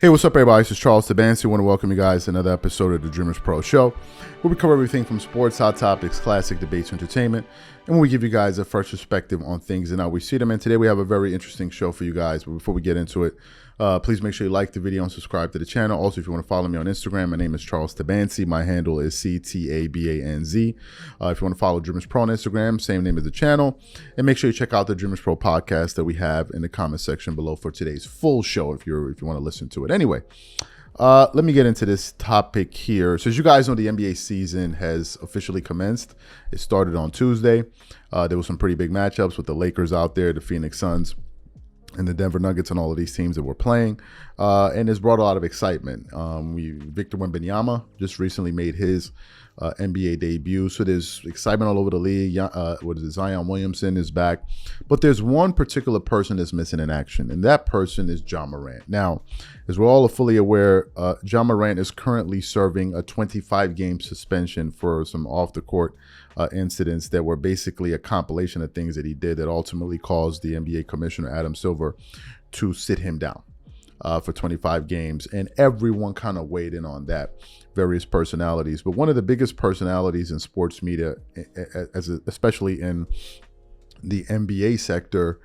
Hey, what's up, everybody? This is Charles Tabansi. I want to welcome you guys to another episode of the Dreamerspro Show, where we cover everything from sports, hot topics, classic debates, entertainment, and when we give you guys a fresh perspective on things and how we see them. And today we have a very interesting show for you guys. But before we get into it, please make sure you like the video and subscribe to the channel. Also, if you want to follow me on Instagram, my name is Charles Tabansi. My handle is CTABANZ. If you want to follow Dreamerspro on Instagram, same name as the channel. And make sure you check out the Dreamerspro podcast that we have in the comment section below for today's full show if you want to listen to it. Anyway, let me get into this topic here. So as you guys know, the NBA season has officially commenced. It started on Tuesday. There were some pretty big matchups with the Lakers out there, the Phoenix Suns, and the Denver Nuggets, and all of these teams that were playing. And it's brought a lot of excitement. Victor Wembanyama just recently made his NBA debut. So there's excitement all over the league. Zion Williamson is back. But there's one particular person that's missing in action, and that person is Ja Morant. Now, as we're all fully aware, Ja Morant is currently serving a 25-game suspension for some off-the-court incidents that were basically a compilation of things that he did that ultimately caused the NBA commissioner, Adam Silver, to sit him down for 25 games. And everyone kind of weighed in on that, various personalities. But one of the biggest personalities in sports media, especially in the NBA sector,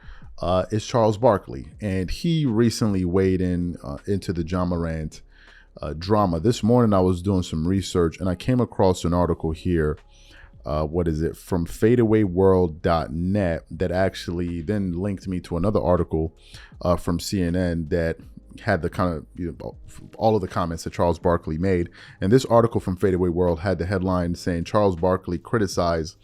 is Charles Barkley. And he recently weighed in into the Ja Morant drama. This morning I was doing some research and I came across an article here, from fadeawayworld.net, that actually then linked me to another article from CNN that had the kind of, all of the comments that Charles Barkley made. And this article from Fadeaway World had the headline saying Charles Barkley criticizes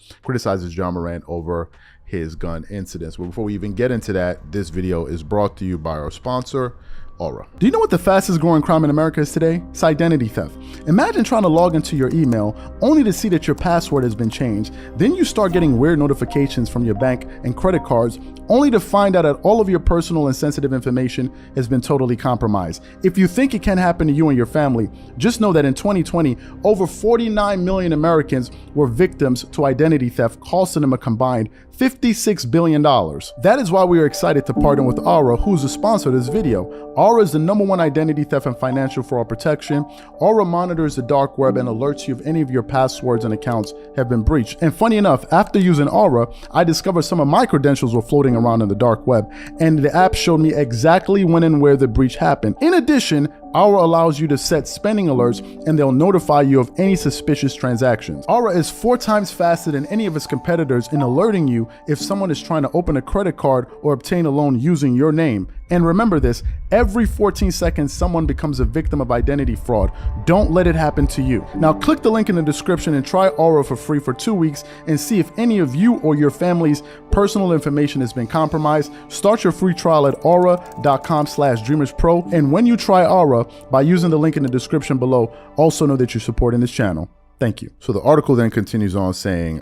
Ja Morant over his gun incidents. But before we even get into that, this video is brought to you by our sponsor, Aura. Do you know what the fastest growing crime in America is today? It's identity theft. Imagine trying to log into your email only to see that your password has been changed. Then you start getting weird notifications from your bank and credit cards, only to find out that all of your personal and sensitive information has been totally compromised. If you think it can happen to you and your family, just know that in 2020, over 49 million Americans were victims to identity theft, costing them a combined $56 billion. That is why we are excited to partner with Aura, who's the sponsor of this video. Aura is the #1 identity theft and financial fraud protection. Aura monitors the dark web and alerts you if any of your passwords and accounts have been breached. And funny enough, after using Aura, I discovered some of my credentials were floating around in the dark web, and the app showed me exactly when and where the breach happened. In addition, Aura allows you to set spending alerts, and they'll notify you of any suspicious transactions. Aura is 4 times faster than any of its competitors in alerting you if someone is trying to open a credit card or obtain a loan using your name. And remember this, every 14 seconds, someone becomes a victim of identity fraud. Don't let it happen to you. Now click the link in the description and try Aura for free for 2 weeks and see if any of you or your family's personal information has been compromised. Start your free trial at aura.com/dreamerspro. And when you try Aura, by using the link in the description below, also know that you're supporting this channel. Thank you. So the article then continues on saying,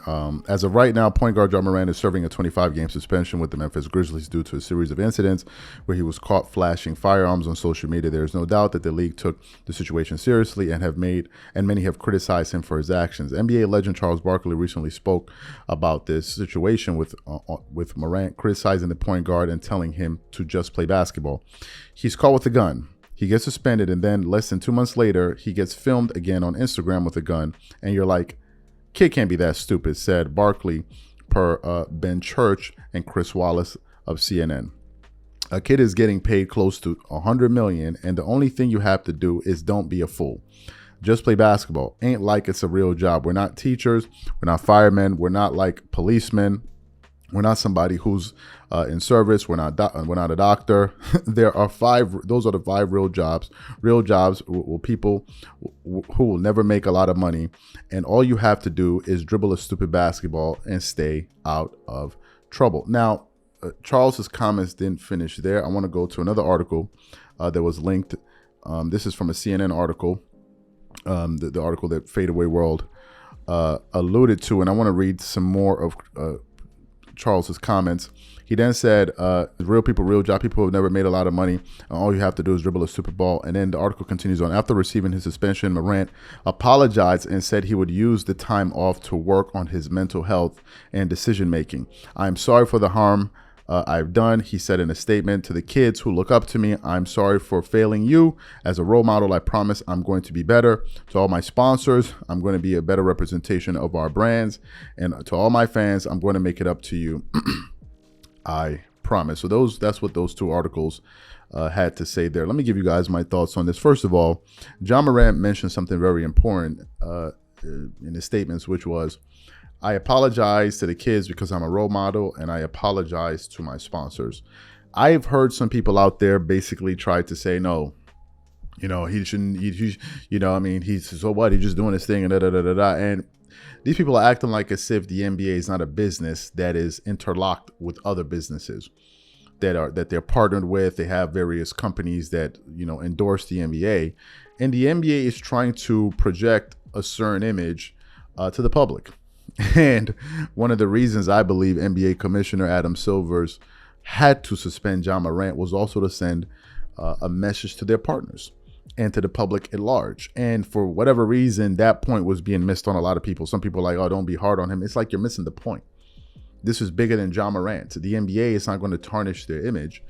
as of right now, point guard Ja Morant is serving a 25-game suspension with the Memphis Grizzlies due to a series of incidents where he was caught flashing firearms on social media. There is no doubt that the league took the situation seriously and many have criticized him for his actions. NBA legend Charles Barkley recently spoke about this situation with Morant criticizing the point guard and telling him to just play basketball. He's caught with a gun. He gets suspended, and then less than 2 months later, he gets filmed again on Instagram with a gun. And you're like, kid can't be that stupid, said Barkley per Ben Church and Chris Wallace of CNN. A kid is getting paid close to $100 million, and the only thing you have to do is don't be a fool. Just play basketball. Ain't like it's a real job. We're not teachers. We're not firemen. We're not like policemen. We're not somebody who's in service. We're not a doctor. There are 5. Those are the 5 real jobs. Real jobs will people who will never make a lot of money. And all you have to do is dribble a stupid basketball and stay out of trouble. Now, Charles's comments didn't finish there. I want to go to another article that was linked. This is from a CNN article, the article that Fadeaway World alluded to. And I want to read some more of Charles's comments. He then said, real people, real job, people who have never made a lot of money. All you have to do is dribble a stupid ball. And then the article continues on. After receiving his suspension, Morant apologized and said he would use the time off to work on his mental health and decision making. I am sorry for the harm I've done. He said in a statement, to the kids who look up to me, I'm sorry for failing you. As a role model, I promise I'm going to be better. To all my sponsors, I'm going to be a better representation of our brands. And to all my fans, I'm going to make it up to you. I promise. So that's what those two articles had to say there. Let me give you guys my thoughts on this. First of all, John Morant mentioned something very important in his statements, which was, I apologize to the kids because I'm a role model, and I apologize to my sponsors. I've heard some people out there basically try to say, no, he shouldn't, he's, so what? He's just doing his thing and da-da-da-da-da. And these people are acting like as if the NBA is not a business that is interlocked with other businesses that they're partnered with. They have various companies that, endorse the NBA. And the NBA is trying to project a certain image to the public. And one of the reasons I believe NBA Commissioner Adam Silver's had to suspend John Morant was also to send a message to their partners and to the public at large. And for whatever reason, that point was being missed on a lot of people. Some people are like, oh, don't be hard on him. It's like you're missing the point. This is bigger than John Morant. The NBA is not going to tarnish their image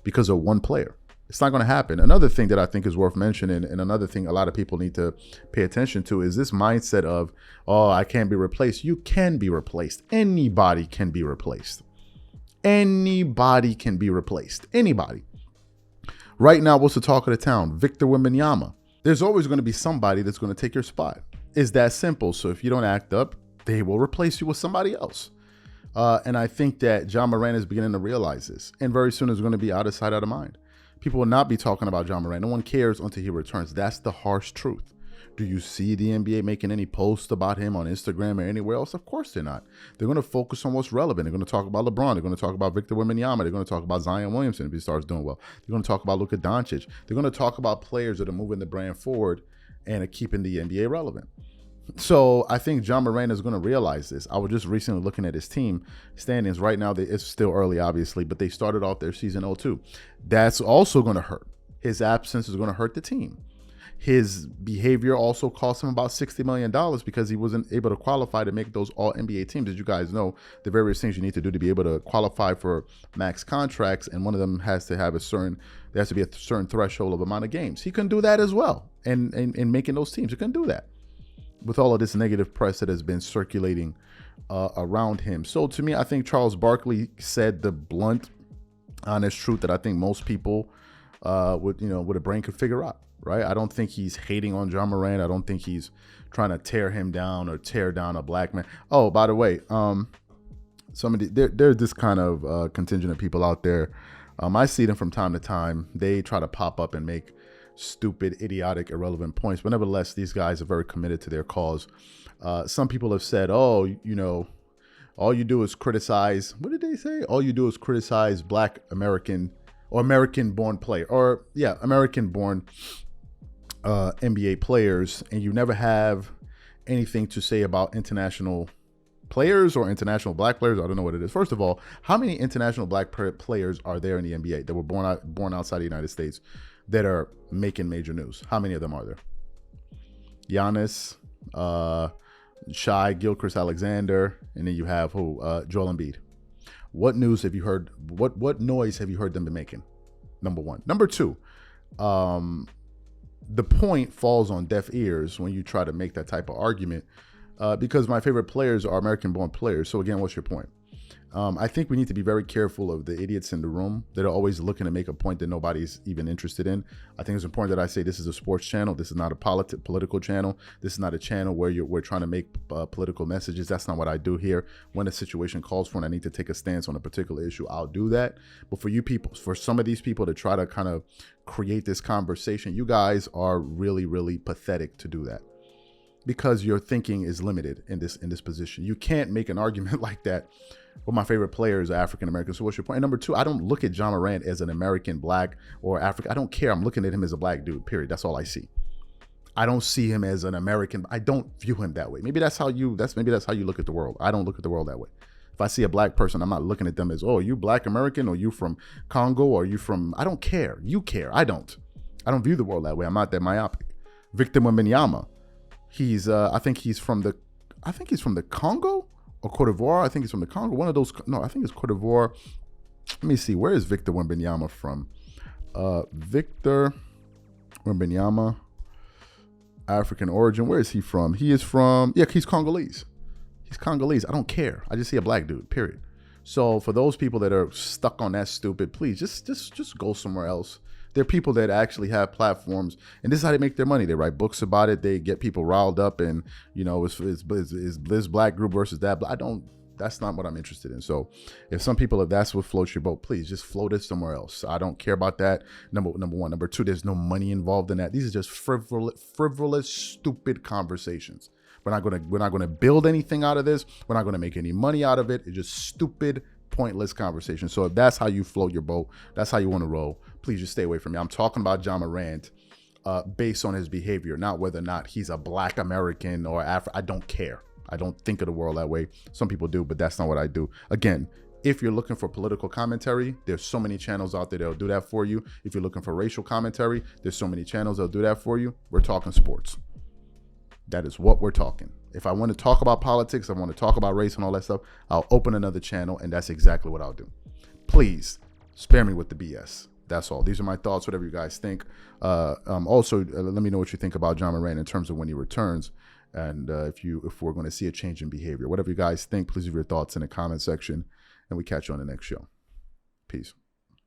because of one player. It's not going to happen. Another thing that I think is worth mentioning, and another thing a lot of people need to pay attention to, is this mindset of, oh, I can't be replaced. You can be replaced. Anybody can be replaced. Anybody can be replaced. Anybody. Right now, what's the talk of the town? Victor Wembanyama. There's always going to be somebody that's going to take your spot. It's that simple. So if you don't act up, they will replace you with somebody else. And I think that John Morant is beginning to realize this. And very soon it's going to be out of sight, out of mind. People will not be talking about John Morant. No one cares until he returns. That's the harsh truth. Do you see the NBA making any posts about him on Instagram or anywhere else? Of course they're not. They're going to focus on what's relevant. They're going to talk about LeBron. They're going to talk about Victor Wembanyama. They're going to talk about Zion Williamson if he starts doing well. They're going to talk about Luka Doncic. They're going to talk about players that are moving the brand forward and are keeping the NBA relevant. So I think John Morant is going to realize this. I was just recently looking at his team standings. Right now, it's still early, obviously, but they started off their season 0-2. That's also going to hurt. His absence is going to hurt the team. His behavior also cost him about $60 million because he wasn't able to qualify to make those all NBA teams. As you guys know, the various things you need to do to be able to qualify for max contracts, and one of them has to have there has to be a certain threshold of amount of games. He couldn't do that as well. And making those teams, he couldn't do that with all of this negative press that has been circulating around him. So to me, I think Charles Barkley said the blunt, honest truth that I think most people with a brain could figure out, right? I don't think he's hating on John Morant. I don't think he's trying to tear him down or tear down a black man. Oh, by the way, there's this kind of contingent of people out there. I see them from time to time. They try to pop up and make stupid, idiotic, irrelevant points. But nevertheless, these guys are very committed to their cause. Some people have said, all you do is criticize. What did they say? All you do is criticize Black American or American-born player, or American-born NBA players, and you never have anything to say about international players or international Black players. I don't know what it is. First of all, how many international Black players are there in the NBA that were born outside the United States that are making major news? How many of them are there? Giannis, Shai Gilgeous-Alexander, and then you have Joel Embiid. What news have you heard? What noise have you heard them be making? Number one. Number two, the point falls on deaf ears when you try to make that type of argument, because my favorite players are American-born players. So again, what's your point? I think we need to be very careful of the idiots in the room that are always looking to make a point that nobody's even interested in. I think it's important that I say this is a sports channel. This is not a political channel. This is not a channel where we're trying to make political messages. That's not what I do here. When a situation calls for and I need to take a stance on a particular issue, I'll do that. But for you people, for some of these people to try to kind of create this conversation, you guys are really, really pathetic to do that, because your thinking is limited in this position. You can't make an argument like that. Well, my favorite players are African American. So what's your point? And number two, I don't look at John Morant as an American, Black, or African. I don't care. I'm looking at him as a Black dude, period. That's all I see. I don't see him as an American. I don't view him that way. Maybe that's how you look at the world. I don't look at the world that way. If I see a Black person, I'm not looking at them as, oh, are you Black American, or you from Congo, or are you from, I don't care. You care. I don't view the world that way. I'm not that myopic. Victor Wembanyama, I think he's from the Congo or Cote d'Ivoire. I think he's from the Congo. One of those. No, I think it's Cote d'Ivoire. Let me see. Where is Victor Wembanyama from? Victor Wembanyama, African origin. Where is he from? He is from, he's Congolese. He's Congolese. I don't care. I just see a black dude, period. So for those people that are stuck on that stupid, please just go somewhere else. There are people that actually have platforms, and this is how they make their money. They write books about it. They get people riled up, and it's this black group versus that. That's not what I'm interested in. So if that's what floats your boat, please just float it somewhere else. I don't care about that. Number one. Number two, there's no money involved in that. These are just frivolous, stupid conversations. We're not gonna build anything out of this. We're not gonna make any money out of it. It's just stupid, pointless conversation. So if that's how you float your boat, that's how you want to roll, please just stay away from me. I'm talking about Ja Morant based on his behavior, not whether or not he's a black American or I don't care. I don't think of the world that way. Some people do, but that's not what I do. Again, if you're looking for political commentary, there's so many channels out there that'll do that for you. If you're looking for racial commentary, there's so many channels that'll do that for you. We're talking sports. That is what we're talking. If I want to talk about politics, I want to talk about race and all that stuff, I'll open another channel, and that's exactly what I'll do. Please spare me with the BS. That's all. These are my thoughts, whatever you guys think. Also, let me know what you think about Ja Morant in terms of when he returns, and if we're going to see a change in behavior. Whatever you guys think, please leave your thoughts in the comment section, and we catch you on the next show. Peace.